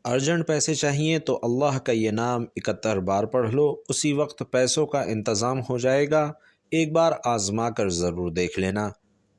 Urgent پیسے چاہیے تو اللہ کا یہ نام 71 بار پڑھ لو، اسی وقت پیسوں کا انتظام ہو جائے گا۔ ایک بار آزما کر ضرور دیکھ لینا۔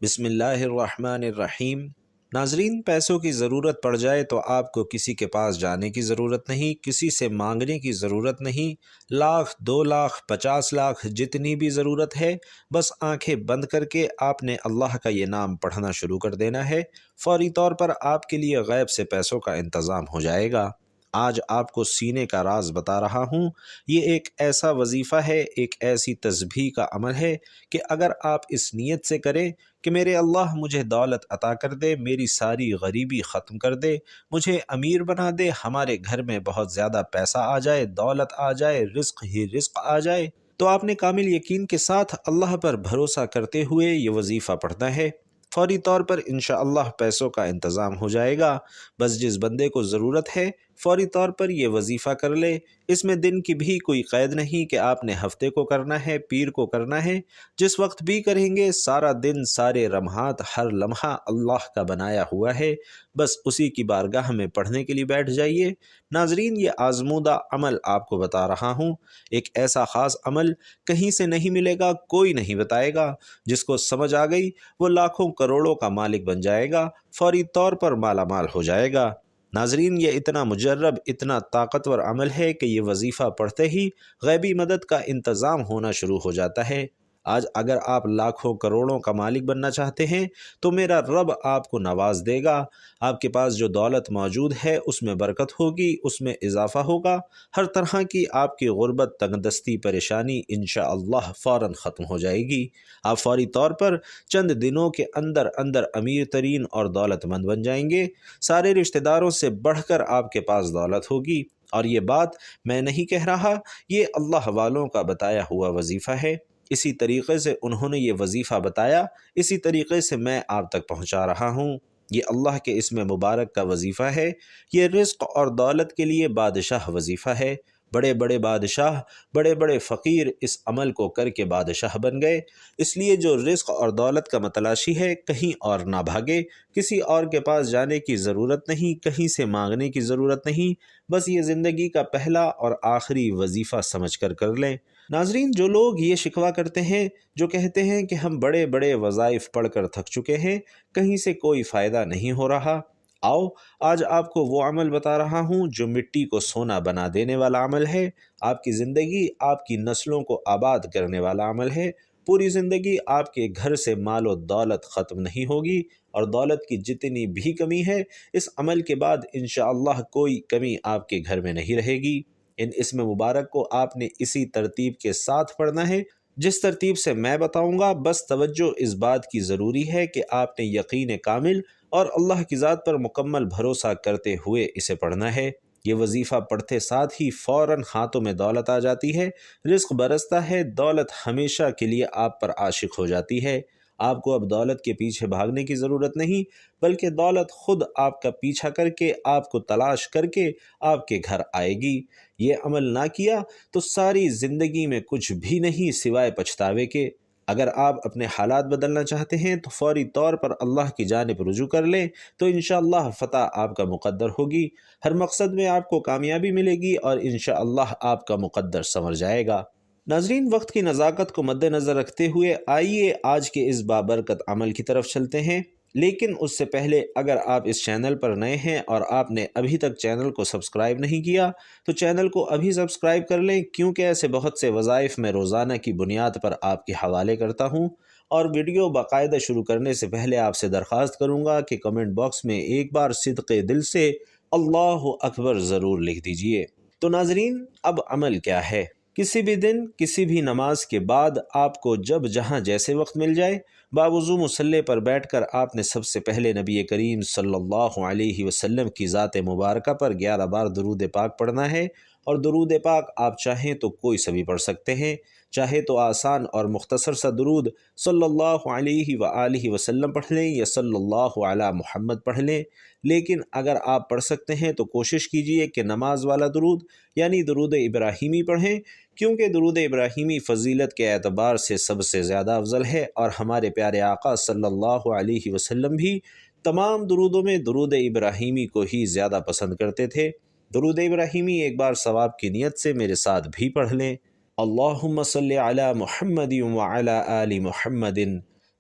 بسم اللہ الرحمن الرحیم۔ ناظرین، پیسوں کی ضرورت پڑ جائے تو آپ کو کسی کے پاس جانے کی ضرورت نہیں، کسی سے مانگنے کی ضرورت نہیں۔ لاکھ، 2 لاکھ، 50 لاکھ، جتنی بھی ضرورت ہے، بس آنکھیں بند کر کے آپ نے اللہ کا یہ نام پڑھنا شروع کر دینا ہے۔ فوری طور پر آپ کے لیے غیب سے پیسوں کا انتظام ہو جائے گا۔ آج آپ کو سینے کا راز بتا رہا ہوں۔ یہ ایک ایسا وظیفہ ہے، ایک ایسی تسبیح کا عمل ہے کہ اگر آپ اس نیت سے کریں کہ میرے اللہ مجھے دولت عطا کر دے، میری ساری غریبی ختم کر دے، مجھے امیر بنا دے، ہمارے گھر میں بہت زیادہ پیسہ آ جائے، دولت آ جائے، رزق ہی رزق آ جائے، تو آپ نے کامل یقین کے ساتھ اللہ پر بھروسہ کرتے ہوئے یہ وظیفہ پڑھنا ہے۔ فوری طور پر انشاءاللہ پیسوں کا انتظام ہو جائے گا۔ بس جس بندے کو ضرورت ہے فوری طور پر یہ وظیفہ کر لے۔ اس میں دن کی بھی کوئی قید نہیں کہ آپ نے ہفتے کو کرنا ہے، پیر کو کرنا ہے، جس وقت بھی کریں گے۔ سارا دن، سارے لمحات، ہر لمحہ اللہ کا بنایا ہوا ہے، بس اسی کی بارگاہ میں پڑھنے کے لیے بیٹھ جائیے۔ ناظرین، یہ آزمودہ عمل آپ کو بتا رہا ہوں، ایک ایسا خاص عمل کہیں سے نہیں ملے گا، کوئی نہیں بتائے گا۔ جس کو سمجھ آ گئی وہ لاکھوں کروڑوں کا مالک بن جائے گا، فوری طور پر مالا مال ہو جائے گا۔ ناظرین، یہ اتنا مجرب، اتنا طاقتور عمل ہے کہ یہ وظیفہ پڑھتے ہی غیبی مدد کا انتظام ہونا شروع ہو جاتا ہے۔ آج اگر آپ لاکھوں کروڑوں کا مالک بننا چاہتے ہیں تو میرا رب آپ کو نواز دے گا۔ آپ کے پاس جو دولت موجود ہے اس میں برکت ہوگی، اس میں اضافہ ہوگا، ہر طرح کی آپ کی غربت، تنگدستی، پریشانی انشاءاللہ فوراً ختم ہو جائے گی۔ آپ فوری طور پر چند دنوں کے اندر اندر امیر ترین اور دولت مند بن جائیں گے۔ سارے رشتہ داروں سے بڑھ کر آپ کے پاس دولت ہوگی، اور یہ بات میں نہیں کہہ رہا، یہ اللہ والوں کا بتایا ہوا وظیفہ ہے۔ اسی طریقے سے انہوں نے یہ وظیفہ بتایا، اسی طریقے سے میں آپ تک پہنچا رہا ہوں۔ یہ اللہ کے اسم مبارک کا وظیفہ ہے۔ یہ رزق اور دولت کے لیے بادشاہ وظیفہ ہے۔ بڑے بڑے بادشاہ، بڑے بڑے فقیر اس عمل کو کر کے بادشاہ بن گئے۔ اس لیے جو رزق اور دولت کا متلاشی ہے، کہیں اور نہ بھاگے، کسی اور کے پاس جانے کی ضرورت نہیں، کہیں سے مانگنے کی ضرورت نہیں، بس یہ زندگی کا پہلا اور آخری وظیفہ سمجھ کر کر لیں۔ ناظرین، جو لوگ یہ شکوہ کرتے ہیں، جو کہتے ہیں کہ ہم بڑے بڑے وظائف پڑھ کر تھک چکے ہیں، کہیں سے کوئی فائدہ نہیں ہو رہا، آؤ آج آپ کو وہ عمل بتا رہا ہوں جو مٹی کو سونا بنا دینے والا عمل ہے، آپ کی زندگی، آپ کی نسلوں کو آباد کرنے والا عمل ہے۔ پوری زندگی آپ کے گھر سے مال و دولت ختم نہیں ہوگی، اور دولت کی جتنی بھی کمی ہے اس عمل کے بعد انشاءاللہ کوئی کمی آپ کے گھر میں نہیں رہے گی۔ ان اسم مبارک کو آپ نے اسی ترتیب کے ساتھ پڑھنا ہے جس ترتیب سے میں بتاؤں گا۔ بس توجہ اس بات کی ضروری ہے کہ آپ نے یقین کامل اور اللہ کی ذات پر مکمل بھروسہ کرتے ہوئے اسے پڑھنا ہے۔ یہ وظیفہ پڑھتے ساتھ ہی فوراً ہاتھوں میں دولت آ جاتی ہے، رزق برستا ہے، دولت ہمیشہ کے لیے آپ پر عاشق ہو جاتی ہے۔ آپ کو اب دولت کے پیچھے بھاگنے کی ضرورت نہیں، بلکہ دولت خود آپ کا پیچھا کر کے، آپ کو تلاش کر کے آپ کے گھر آئے گی۔ یہ عمل نہ کیا تو ساری زندگی میں کچھ بھی نہیں سوائے پچھتاوے کے۔ اگر آپ اپنے حالات بدلنا چاہتے ہیں تو فوری طور پر اللہ کی جانب رجوع کر لیں، تو انشاءاللہ فتح آپ کا مقدر ہوگی، ہر مقصد میں آپ کو کامیابی ملے گی، اور انشاءاللہ آپ کا مقدر سنور جائے گا۔ ناظرین، وقت کی نزاکت کو مد نظر رکھتے ہوئے آئیے آج کے اس بابرکت عمل کی طرف چلتے ہیں۔ لیکن اس سے پہلے اگر آپ اس چینل پر نئے ہیں اور آپ نے ابھی تک چینل کو سبسکرائب نہیں کیا تو چینل کو ابھی سبسکرائب کر لیں، کیونکہ ایسے بہت سے وظائف میں روزانہ کی بنیاد پر آپ کے حوالے کرتا ہوں۔ اور ویڈیو باقاعدہ شروع کرنے سے پہلے آپ سے درخواست کروں گا کہ کمنٹ باکس میں ایک بار صدق دل سے اللہ اکبر ضرور لکھ دیجئے۔ تو ناظرین، اب عمل کیا ہے؟ کسی بھی دن، کسی بھی نماز کے بعد آپ کو جب جہاں جیسے وقت مل جائے، باوضو مصلی پر بیٹھ کر آپ نے سب سے پہلے نبی کریم صلی اللہ علیہ وسلم کی ذات مبارکہ پر 11 بار درود پاک پڑھنا ہے۔ اور درود پاک آپ چاہیں تو کوئی سا بھی پڑھ سکتے ہیں، چاہے تو آسان اور مختصر سا درود صلی اللہ علیہ وآلہ وسلم پڑھ لیں یا صلی اللہ علی محمد پڑھ لیں، لیکن اگر آپ پڑھ سکتے ہیں تو کوشش کیجئے کہ نماز والا درود یعنی درود ابراہیمی پڑھیں، کیونکہ درود ابراہیمی فضیلت کے اعتبار سے سب سے زیادہ افضل ہے، اور ہمارے پیارے آقا صلی اللہ علیہ وسلم بھی تمام درودوں میں درود ابراہیمی کو ہی زیادہ پسند کرتے تھے۔ درود ابراہیمی ایک بار ثواب کی نیت سے میرے ساتھ بھی پڑھ لیں۔ اللہم صلی علی محمد وعلی آل محمد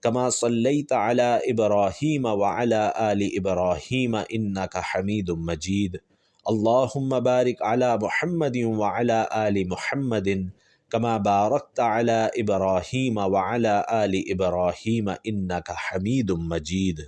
کما صلیت علی ابراہیم وعلی آل ابراہیم انک حمید مجید۔ اللہم بارک علی محمد وعلی آل محمد کما بارکت علی ابراہیم وعلی آل ابراہیم انک حمید مجید۔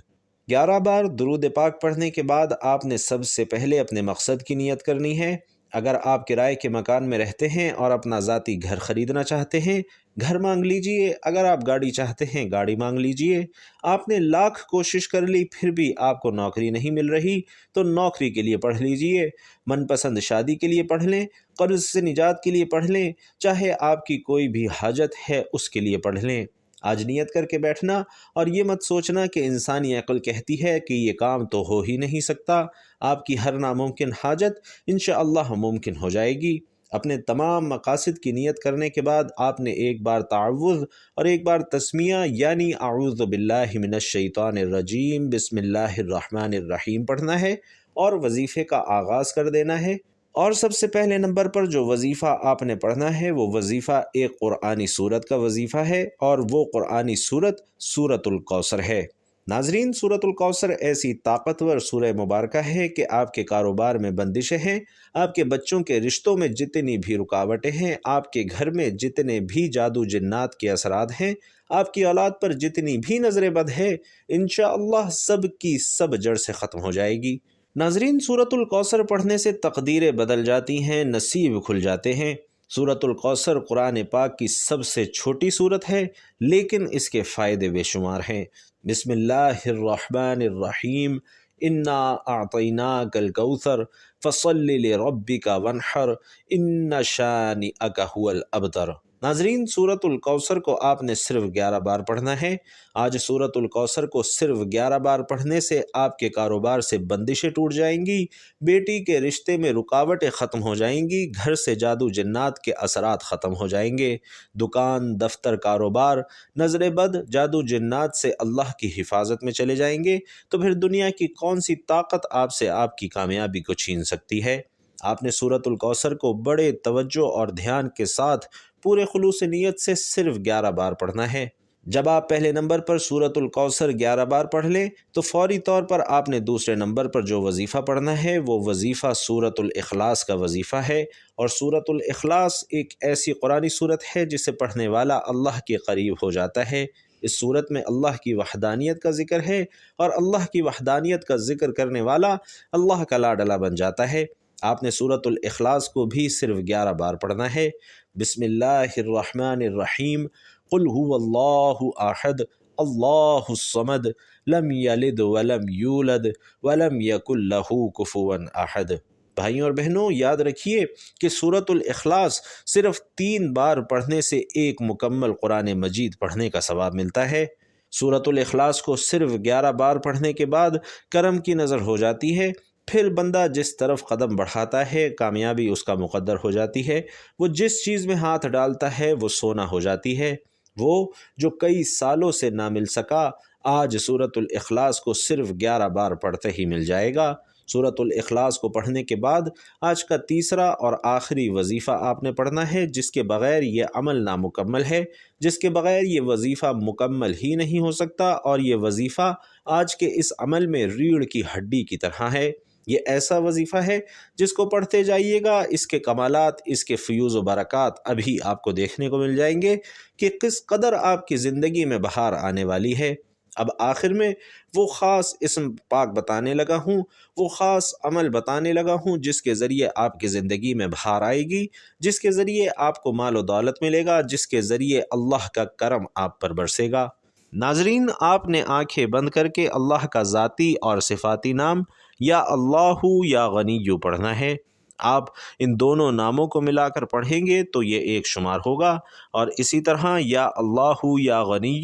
11 بار درود پاک پڑھنے کے بعد آپ نے سب سے پہلے اپنے مقصد کی نیت کرنی ہے۔ اگر آپ کرائے کے مکان میں رہتے ہیں اور اپنا ذاتی گھر خریدنا چاہتے ہیں، گھر مانگ لیجئے۔ اگر آپ گاڑی چاہتے ہیں، گاڑی مانگ لیجئے۔ آپ نے لاکھ کوشش کر لی پھر بھی آپ کو نوکری نہیں مل رہی تو نوکری کے لیے پڑھ لیجئے۔ من پسند شادی کے لیے پڑھ لیں، قرض سے نجات کے لیے پڑھ لیں، چاہے آپ کی کوئی بھی حاجت ہے اس کے لیے پڑھ لیں۔ آج نیت کر کے بیٹھنا اور یہ مت سوچنا کہ انسانی عقل کہتی ہے کہ یہ کام تو ہو ہی نہیں سکتا۔ آپ کی ہر ناممکن حاجت انشاءاللہ ممکن ہو جائے گی۔ اپنے تمام مقاصد کی نیت کرنے کے بعد آپ نے ایک بار تعوذ اور ایک بار تسمیہ یعنی اعوذ باللہ من الشیطان الرجیم بسم اللہ الرحمن الرحیم پڑھنا ہے اور وظیفے کا آغاز کر دینا ہے۔ اور سب سے پہلے نمبر پر جو وظیفہ آپ نے پڑھنا ہے وہ وظیفہ ایک قرآنی سورت کا وظیفہ ہے اور وہ قرآنی سورت سورۃ الکوثر ہے۔ ناظرین، سورۃ الکوثر ایسی طاقتور سورہ مبارکہ ہے کہ آپ کے کاروبار میں بندشیں ہیں، آپ کے بچوں کے رشتوں میں جتنی بھی رکاوٹیں ہیں، آپ کے گھر میں جتنے بھی جادو جنات کے اثرات ہیں، آپ کی اولاد پر جتنی بھی نظر بد ہے، انشاءاللہ سب کی سب جڑ سے ختم ہو جائے گی۔ ناظرین، سورۃ الکوثر پڑھنے سے تقدیریں بدل جاتی ہیں، نصیب کھل جاتے ہیں۔ سورۃ الکوثر قرآن پاک کی سب سے چھوٹی سورت ہے لیکن اس کے فائدے بے شمار ہیں۔ بسم اللہ الرحمن الرحیم انا اعطیناک الکوثر فصل لربک وانحر ان شانئک هو الابتر۔ ناظرین، سورۃ الکوثر کو آپ نے صرف 11 بار پڑھنا ہے۔ آج سورۃ الکوثر کو صرف 11 بار پڑھنے سے آپ کے کاروبار سے بندشیں ٹوٹ جائیں گی، بیٹی کے رشتے میں رکاوٹیں ختم ہو جائیں گی، گھر سے جادو جنات کے اثرات ختم ہو جائیں گے، دکان، دفتر، کاروبار، نظر بد، جادو جنات سے اللہ کی حفاظت میں چلے جائیں گے۔ تو پھر دنیا کی کون سی طاقت آپ سے آپ کی کامیابی کو چھین سکتی ہے؟ آپ نے سورۃ الکوثر کو بڑے توجہ اور دھیان کے ساتھ پورے خلوص نیت سے صرف 11 بار پڑھنا ہے۔ جب آپ پہلے نمبر پر سورۃ الکوثر 11 بار پڑھ لیں تو فوری طور پر آپ نے دوسرے نمبر پر جو وظیفہ پڑھنا ہے وہ وظیفہ سورۃ الاخلاص کا وظیفہ ہے، اور سورۃ الاخلاص ایک ایسی قرآنی سورت ہے جسے پڑھنے والا اللہ کے قریب ہو جاتا ہے۔ اس سورت میں اللہ کی وحدانیت کا ذکر ہے اور اللہ کی وحدانیت کا ذکر کرنے والا اللہ کا لاڈلا بن جاتا ہے۔ آپ نے سورۃ الاخلاص کو بھی صرف 11 بار پڑھنا ہے۔ بسم اللہ الرحمن الرحیم قل هو اللہ احد اللہ الصمد لم یلد ولم یولد ولم یکن لہ کفوا احد۔ بھائیوں اور بہنوں، یاد رکھیے کہ سورۃ الاخلاص صرف 3 بار پڑھنے سے ایک مکمل قرآن مجید پڑھنے کا ثواب ملتا ہے۔ سورۃ الاخلاص کو صرف 11 بار پڑھنے کے بعد کرم کی نظر ہو جاتی ہے، پھر بندہ جس طرف قدم بڑھاتا ہے کامیابی اس کا مقدر ہو جاتی ہے، وہ جس چیز میں ہاتھ ڈالتا ہے وہ سونا ہو جاتی ہے۔ وہ جو کئی سالوں سے نہ مل سکا آج سورۃ الاخلاص کو صرف 11 بار پڑھتے ہی مل جائے گا۔ سورۃ الاخلاص کو پڑھنے کے بعد آج کا تیسرا اور آخری وظیفہ آپ نے پڑھنا ہے، جس کے بغیر یہ عمل نامکمل ہے، جس کے بغیر یہ وظیفہ مکمل ہی نہیں ہو سکتا، اور یہ وظیفہ آج کے اس عمل میں ریڑھ کی ہڈی کی طرح ہے۔ یہ ایسا وظیفہ ہے جس کو پڑھتے جائیے گا، اس کے کمالات، اس کے فیوز و برکات ابھی آپ کو دیکھنے کو مل جائیں گے کہ کس قدر آپ کی زندگی میں بہار آنے والی ہے۔ اب آخر میں وہ خاص اسم پاک بتانے لگا ہوں، وہ خاص عمل بتانے لگا ہوں جس کے ذریعے آپ کی زندگی میں بہار آئے گی، جس کے ذریعے آپ کو مال و دولت ملے گا، جس کے ذریعے اللہ کا کرم آپ پر برسے گا۔ ناظرین، آپ نے آنکھیں بند کر کے اللہ کا ذاتی اور صفاتی نام یا اللہ یا غنی پڑھنا ہے۔ آپ ان دونوں ناموں کو ملا کر پڑھیں گے تو یہ ایک شمار ہوگا، اور اسی طرح یا اللہ یا غنی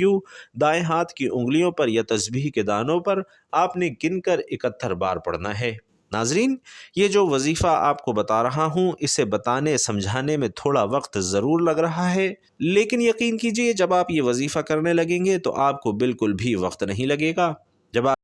دائیں ہاتھ کی انگلیوں پر یا تسبیح کے دانوں پر آپ نے گن کر 71 بار پڑھنا ہے۔ ناظرین، یہ جو وظیفہ آپ کو بتا رہا ہوں اسے بتانے سمجھانے میں تھوڑا وقت ضرور لگ رہا ہے، لیکن یقین کیجئے جب آپ یہ وظیفہ کرنے لگیں گے تو آپ کو بالکل بھی وقت نہیں لگے گا۔ جب آپ